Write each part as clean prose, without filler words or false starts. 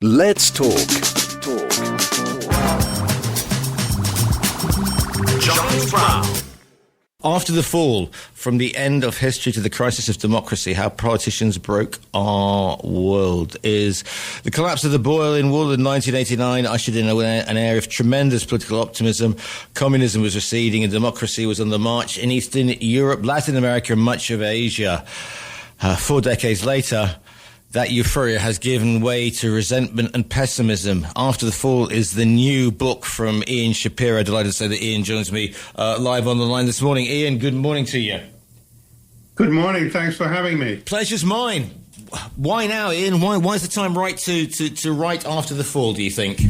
Let's talk. John Brown. After the fall, from the end of history to the crisis of democracy, how politicians broke our world, is the collapse of the Berlin Wall in 1989 ushered in an era of tremendous political optimism. Communism was receding and democracy was on the march in Eastern Europe, Latin America, and much of Asia. 4 decades later, that euphoria has given way to resentment and pessimism. After the Fall is the new book from Ian Shapiro. Delighted to say that Ian joins me live on the line this morning. Ian, good morning to you. Good morning. Thanks for having me. Pleasure's mine. Why now, Ian? Why is the time right to write after the Fall, do you think?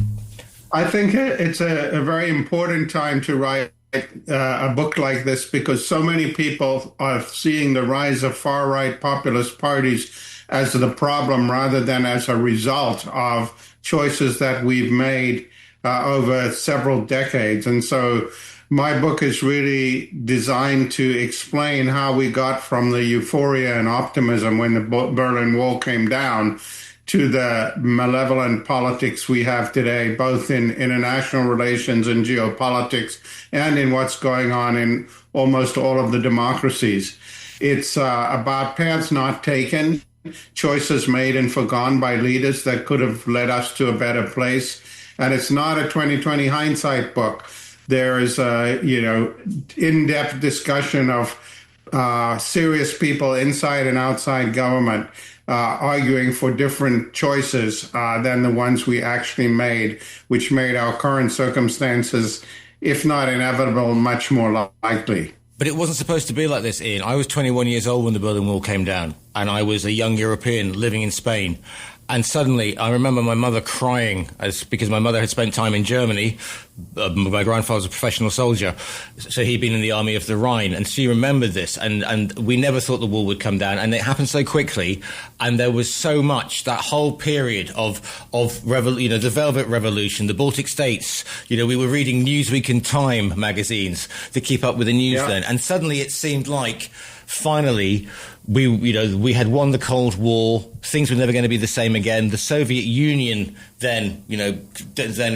I think it's a very important time to write a book like this because so many people are seeing the rise of far-right populist parties as the problem rather than as a result of choices that we've made over several decades. And so my book is really designed to explain how we got from the euphoria and optimism when the Berlin Wall came down to the malevolent politics we have today, both in international relations and geopolitics and in what's going on in almost all of the democracies. It's about paths not taken, choices made and forgone by leaders that could have led us to a better place. And it's not a 2020 hindsight book. There is a, in-depth discussion of serious people inside and outside government arguing for different choices than the ones we actually made, which made our current circumstances, if not inevitable, much more likely. But it wasn't supposed to be like this, Ian. I was 21 years old when the Berlin Wall came down, and I was a young European living in Spain. And suddenly, I remember my mother crying because my mother had spent time in Germany. My grandfather was a professional soldier, so he'd been in the army of the Rhine, and she remembered this. And we never thought the wall would come down, and it happened so quickly. And there was so much, that whole period of the Velvet Revolution, the Baltic states. We were reading Newsweek and Time magazines to keep up with the news then, and suddenly it seemed like finally we had won the Cold War. Things were never going to be the same again. The Soviet Union then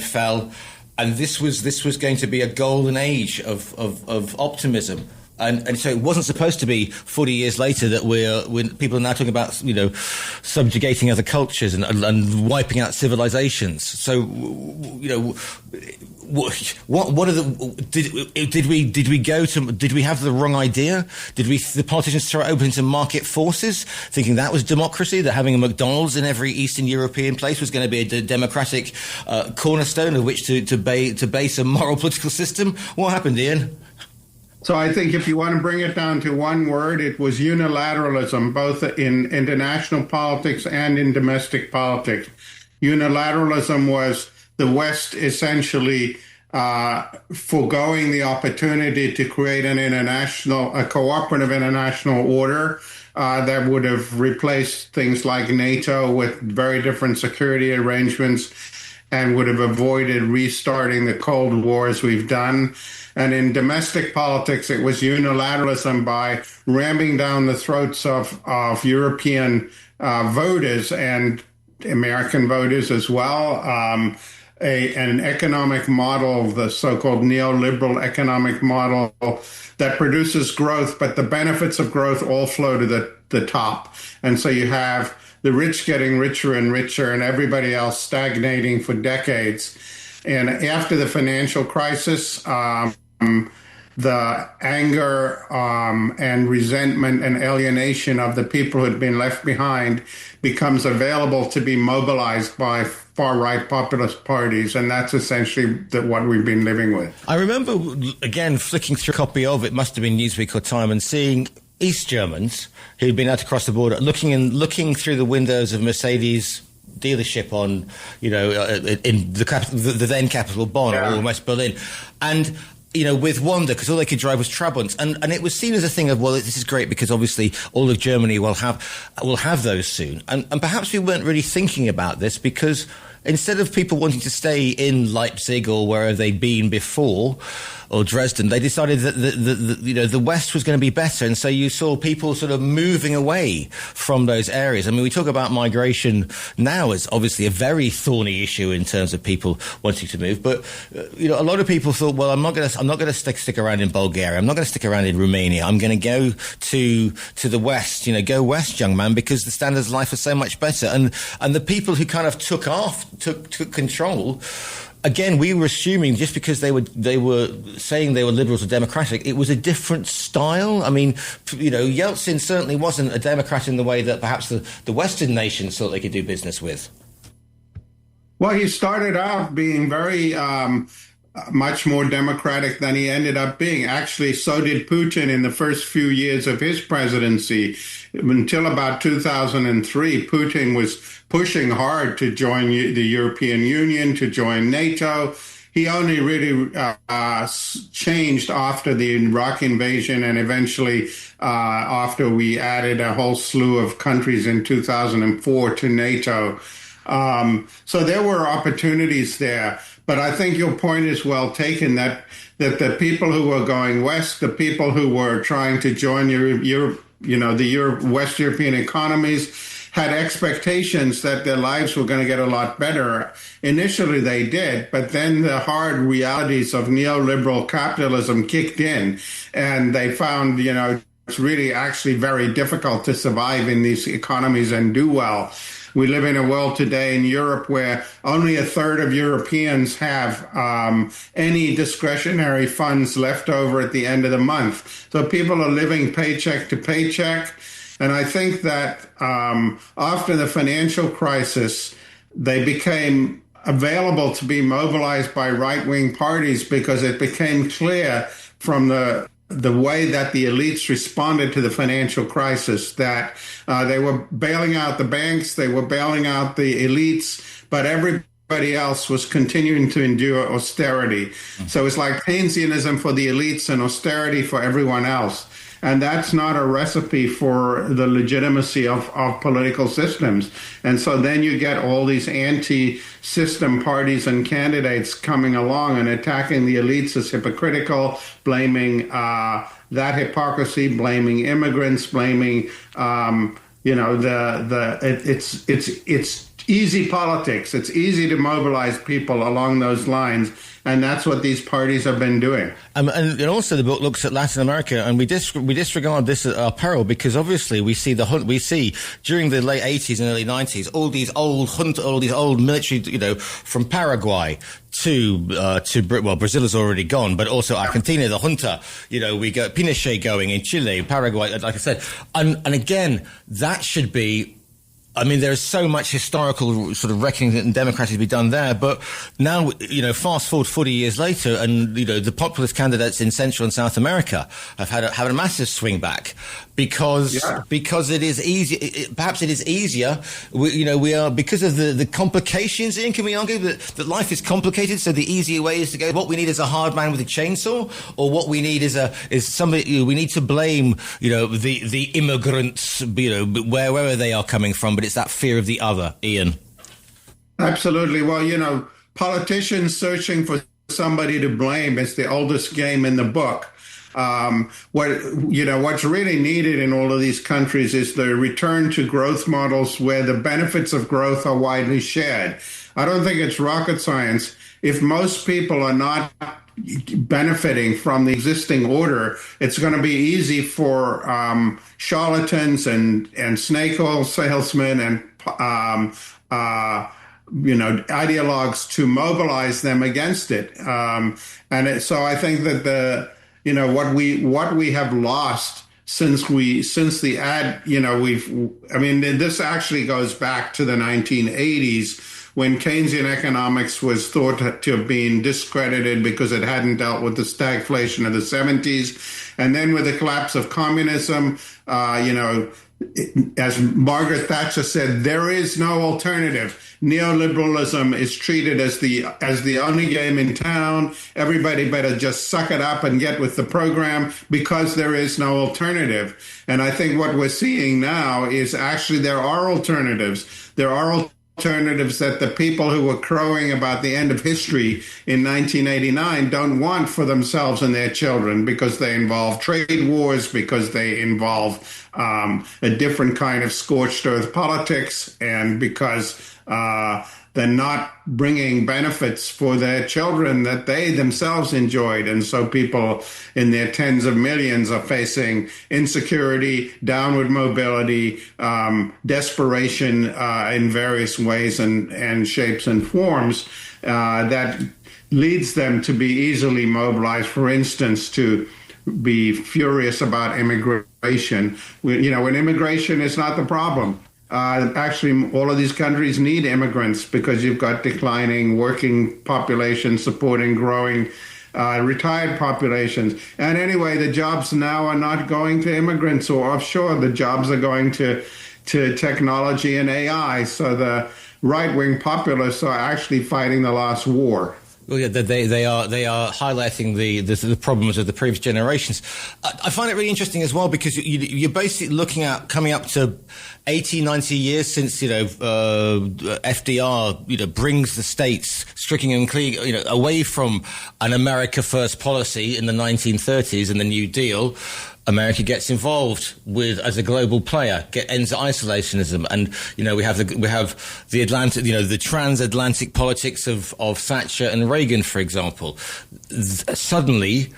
fell, and this was going to be a golden age of optimism. And so it wasn't supposed to be 40 years later that when people are now talking about, subjugating other cultures and wiping out civilizations. So, what are did we have the wrong idea? Did the politicians throw it open to market forces, thinking that was democracy, that having a McDonald's in every Eastern European place was going to be a democratic cornerstone of which to base a moral political system? What happened, Ian? So I think if you want to bring it down to one word, it was unilateralism, both in international politics and in domestic politics. Unilateralism was the West essentially foregoing the opportunity to create a cooperative international order that would have replaced things like NATO with very different security arrangements and would have avoided restarting the Cold War as we've done. And in domestic politics, it was unilateralism by ramming down the throats of European voters and American voters as well, an economic model, the so-called neoliberal economic model that produces growth, but the benefits of growth all flow to the top. And so you have the rich getting richer and richer and everybody else stagnating for decades. And after the financial crisis, the anger and resentment and alienation of the people who had been left behind becomes available to be mobilized by far-right populist parties, and that's essentially what we've been living with. I remember, again, flicking through a copy of, it must have been Newsweek or Time, and seeing East Germans who'd been out across the border looking through the windows of Mercedes dealership on, in the then capital Bonn or West Berlin, and with wonder, because all they could drive was Trabants, and it was seen as a thing of, well, this is great because obviously all of Germany will have those soon, and perhaps we weren't really thinking about this because instead of people wanting to stay in Leipzig or wherever they'd been before, or Dresden, they decided that the West was going to be better, and so you saw people sort of moving away from those areas. I mean, we talk about migration now as obviously a very thorny issue in terms of people wanting to move, but a lot of people thought, well, I'm not going to stick around in Bulgaria. I'm not going to stick around in Romania. I'm going to go to the West. Go west, young man, because the standards of life are so much better. And the people who kind of took control. Again, we were assuming just because they were saying they were liberals or democratic, it was a different style. I mean, Yeltsin certainly wasn't a democrat in the way that perhaps the Western nations thought they could do business with. Well, he started out being very much more democratic than he ended up being. Actually, so did Putin in the first few years of his presidency. Until about 2003, Putin was pushing hard to join the European Union, to join NATO. He only really changed after the Iraq invasion and eventually after we added a whole slew of countries in 2004 to NATO. So there were opportunities there. But I think your point is well taken that the people who were going west, the people who were trying to join the West European economies had expectations that their lives were going to get a lot better. Initially, they did, but then the hard realities of neoliberal capitalism kicked in, and they found, it's really actually very difficult to survive in these economies and do well. We live in a world today in Europe where only a third of Europeans have any discretionary funds left over at the end of the month. So people are living paycheck to paycheck. And I think that after the financial crisis, they became available to be mobilized by right-wing parties because it became clear from the way that the elites responded to the financial crisis, that they were bailing out the banks, they were bailing out the elites, but everybody else was continuing to endure austerity. So it's like Keynesianism for the elites and austerity for everyone else. And that's not a recipe for the legitimacy of political systems. And so then you get all these anti-system parties and candidates coming along and attacking the elites as hypocritical, blaming that hypocrisy, blaming immigrants, blaming, it's easy politics. It's easy to mobilize people along those lines. And that's what these parties have been doing. And also the book looks at Latin America, and we disregard this at our peril, because obviously we see during the late 80s and early 90s all these old military, from Paraguay to Brazil is already gone, but also Argentina, the junta, we got Pinochet going in Chile, Paraguay, like I said, and again that should be. I mean, there is so much historical sort of reckoning and democracy to be done there. But now, fast forward 40 years later, and, the populist candidates in Central and South America have had a massive swing back because it is easy. Perhaps it is easier. We are, because of the complications, Ian, can we argue that life is complicated? So the easier way is to go, what we need is a hard man with a chainsaw, or what we need is somebody, we need to blame, the immigrants, wherever they are coming from. But it's that fear of the other, Ian. Absolutely. Well, politicians searching for somebody to blame is the oldest game in the book. What's really needed in all of these countries is the return to growth models where the benefits of growth are widely shared. I don't think it's rocket science. If most people are not benefiting from the existing order, it's going to be easy for charlatans and snake oil salesmen and ideologues to mobilize them against it. So I think that what we have lost since this actually goes back to the 1980s. When Keynesian economics was thought to have been discredited because it hadn't dealt with the stagflation of the 70s. And then with the collapse of communism, as Margaret Thatcher said, there is no alternative. Neoliberalism is treated as the only game in town. Everybody better just suck it up and get with the program because there is no alternative. And I think what we're seeing now is actually there are alternatives. There are alternatives that the people who were crowing about the end of history in 1989 don't want for themselves and their children, because they involve trade wars, because they involve a different kind of scorched earth politics, and because they're not bringing benefits for their children that they themselves enjoyed. And so people in their tens of millions are facing insecurity, downward mobility, desperation in various ways and shapes and forms that leads them to be easily mobilized, for instance, to be furious about immigration. When immigration is not the problem. Actually, all of these countries need immigrants because you've got declining working populations supporting growing retired populations. And anyway, the jobs now are not going to immigrants or offshore. The jobs are going to technology and AI. So the right-wing populists are actually fighting the last war. Well, yeah, they are highlighting the problems of the previous generations. I find it really interesting as well, because you're basically looking at coming up to 80, 90 years since, FDR, brings the states stricken and clean, away from an America First policy in the 1930s and the New Deal. America gets involved as a global player, ends isolationism, and we have the Atlantic, the transatlantic politics of Thatcher and Reagan, for example. Suddenly,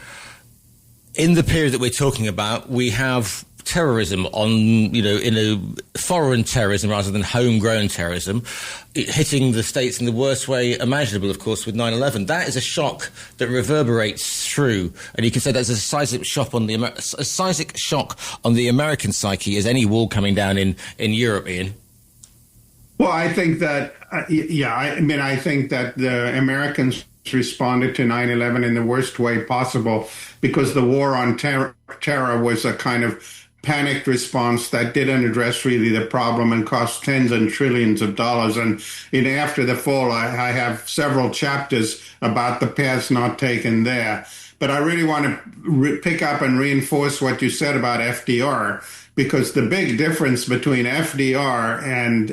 in the period that we're talking about, we have terrorism foreign terrorism rather than homegrown terrorism, hitting the states in the worst way imaginable, of course, with 9/11. That is a shock that reverberates through, and you can say that's a seismic shock on the American psyche as any wall coming down in Europe, Ian. Well, I think that, I think that the Americans responded to 9/11 in the worst way possible, because the war on terror was a kind of panicked response that didn't address really the problem and cost tens and trillions of dollars. And after the fall, I have several chapters about the paths not taken there. But I really want to pick up and reinforce what you said about FDR, because the big difference between FDR and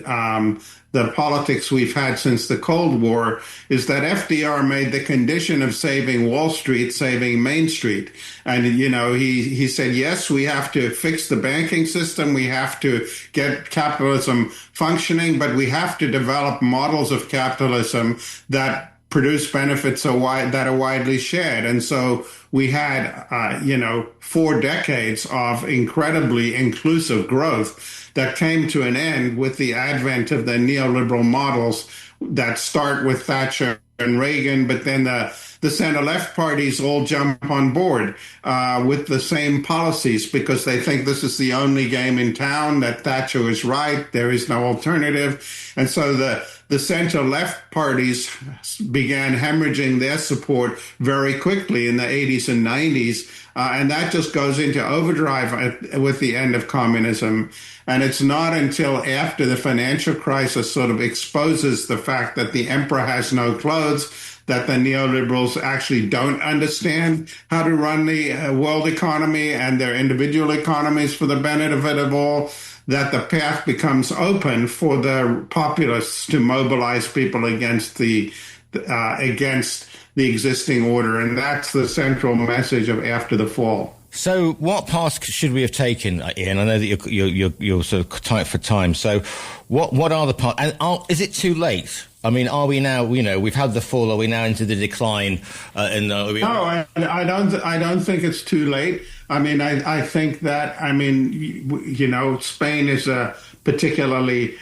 the politics we've had since the Cold War is that FDR made the condition of saving Wall Street, saving Main Street. And, he said, yes, we have to fix the banking system. We have to get capitalism functioning, but we have to develop models of capitalism that produce benefits that are widely shared. And so we had, 4 decades of incredibly inclusive growth that came to an end with the advent of the neoliberal models that start with Thatcher and Reagan, but then the center-left parties all jump on board with the same policies because they think this is the only game in town, that Thatcher is right, there is no alternative. And so the center-left parties began hemorrhaging their support very quickly in the 80s and 90s, and that just goes into overdrive with the end of communism. And it's not until after the financial crisis sort of exposes the fact that the emperor has no clothes, that the neoliberals actually don't understand how to run the world economy and their individual economies for the benefit of all, that the path becomes open for the populists to mobilize people against the existing order. And that's the central message of After the Fall. So what path should we have taken, Ian? I know that you're sort of tight for time. So what are the paths? And is it too late? I mean, are we now, we've had the fall, are we now into the decline? No, I don't think it's too late. I mean, I think that, Spain is a particularly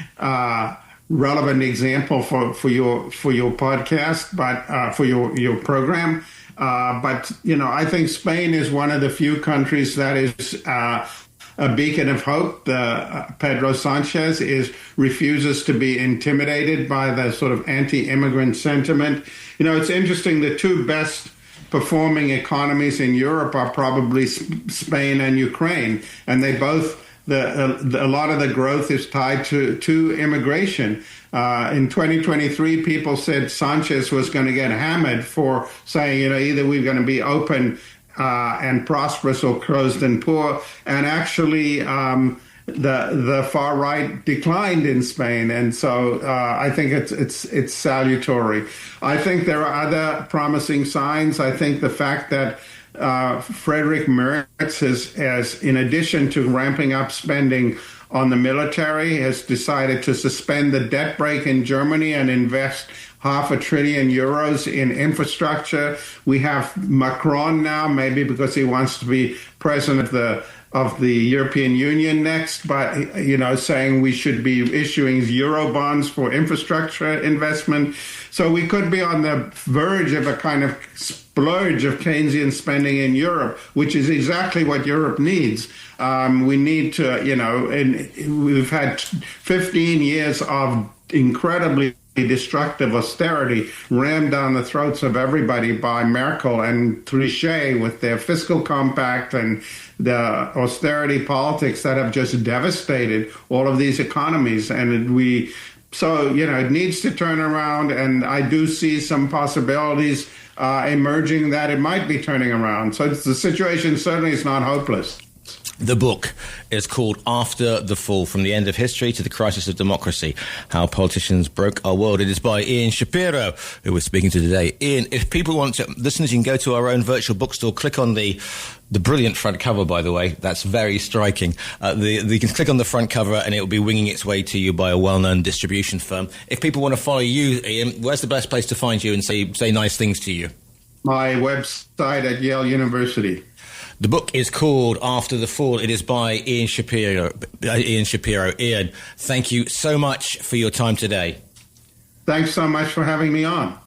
relevant example for your podcast, but for your program. But I think Spain is one of the few countries that is a beacon of hope. Pedro Sanchez refuses to be intimidated by the sort of anti-immigrant sentiment. It's interesting, the two best performing economies in Europe are probably Spain and Ukraine, and they both, a lot of the growth is tied to immigration. In 2023, people said Sanchez was going to get hammered for saying, either we're going to be open and prosperous or closed and poor. And actually, the far right declined in Spain, and so I think it's salutary. I think there are other promising signs. I think the fact that Frederick Merz has, in addition to ramping up spending on the military, has decided to suspend the debt brake in Germany and invest €500 billion in infrastructure. We have Macron now, maybe because he wants to be president of the European Union next, but saying we should be issuing euro bonds for infrastructure investment. So we could be on the verge of a kind of splurge of Keynesian spending in Europe, which is exactly what Europe needs. We need to, and we've had 15 years of incredibly destructive austerity rammed down the throats of everybody by Merkel and Trichet with their fiscal compact and the austerity politics that have just devastated all of these economies. And it needs to turn around, and I do see some possibilities emerging that it might be turning around. So the situation certainly is not hopeless. The book is called After the Fall, From the End of History to the Crisis of Democracy, How Politicians Broke Our World. It is by Ian Shapiro, who we're speaking to today. Ian, if people want to, listeners, you can go to our own virtual bookstore, click on the brilliant front cover, by the way. That's very striking. You can click on the front cover and it will be winging its way to you by a well-known distribution firm. If people want to follow you, Ian, where's the best place to find you and say nice things to you? My website at Yale University. The book is called After the Fall. It is by Ian Shapiro. Ian, thank you so much for your time today. Thanks so much for having me on.